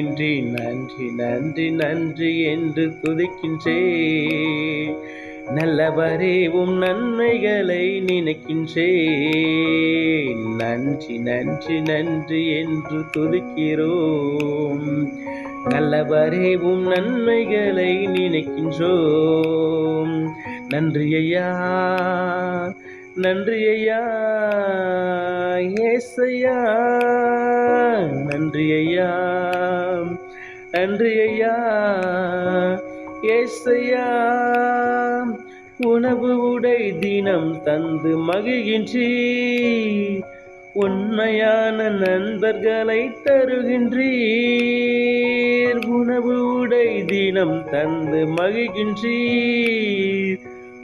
நன்றி நன்றி நன்றி நன்றி என்று துதிக்கின்றேன். நல்லவரே உம் நன்மைகளை நினைக்கின்றேன். நன்றி நன்றி நன்றி என்று துதிக்கிறோம். நல்லவரே உம் நன்மைகளை நினைக்கின்றோம். நன்றி ஐயா, நன்றி ஐயா, ஏசையா, நன்றி ஐயா, நன்றி ஐயா, ஏசையா. உணவு உடை தினம் தந்து மகிழ்கின்றீர். உண்மையான நண்பர்களை தருகின்றீர். உணவு உடை தினம் தந்து மகிழ்கின்றீர்.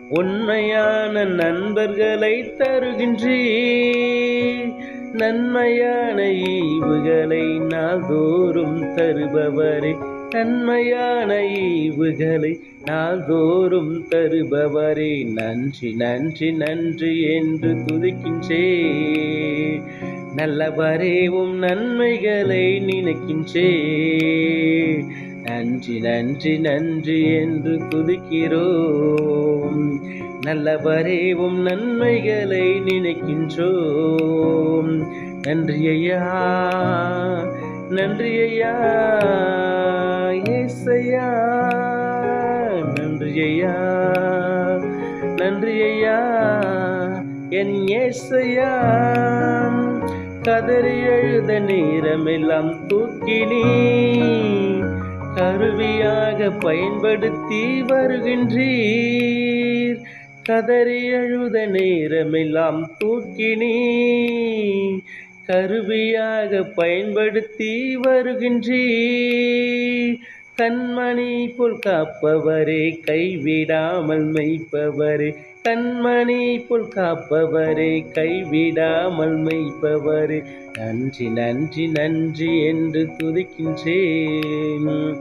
உண்மையான நண்பர்களை தருகின்றீர். நன்மையான ஈவுகளை நாள்தோறும் தருபவரே, நன்மையான ஈவுகளை நாள்தோறும் தருபவரே, நன்றி நன்றி நன்றி என்று துதிக்கின்றேன். நல்லவரே உம் நன்மைகளை நினைக்கின்றேன். நன்றி நன்றி நன்றி என்று துதிக்கிறோம். நல்லவரே உம் நன்மைகளை நினைக்கின்றோம். நன்றி ஐயா, நன்றி ஐயா, ஏசையா, நன்றி ஐயா, நன்றி ஐயா, என் ஏசையா. கதறி எழுத நேரமெல்லாம் தூக்கினீ கருவியாக பயன்படுத்தி வருகின்றீர். கதறி அழுத நேரமெல்லாம் தூக்கினீ கருவியாக பயன்படுத்தி வருகின்றீர். கண்மணி போல் காப்பவரே, கைவிடாமல் மெய்ப்பவரே, கண்மணி போல் காப்பவரே, கைவிடாமல் மெய்ப்பவரே, நன்றி நன்றி நன்றி என்று துதிக்கின்றேன்.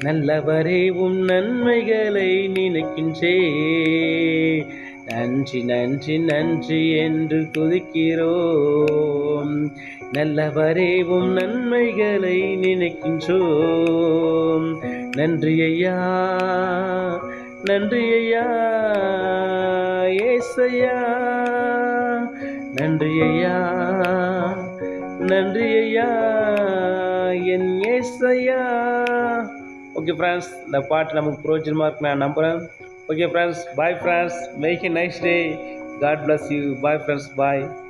நல்லவரே உம் நன்மைகளை நினைக்கின்றேன். நன்றி நன்றி நன்றி என்று துதிக்கிறோம். நல்லவரே உம் நன்மைகளை நினைக்கின்றோம். நன்றி ஐயா, நன்றி ஐயா, ஏசையா, நன்றி ஐயா, நன்றி ஐயா, என் ஏசையா. ஓகே ஃப்ரெண்ட்ஸ், இந்த பாட்டு நமக்கு பிரோஜனமாக இருக்கு நான் நம்புகிறேன். Okay friends, bye friends, make a nice day. God bless you. Bye friends, bye.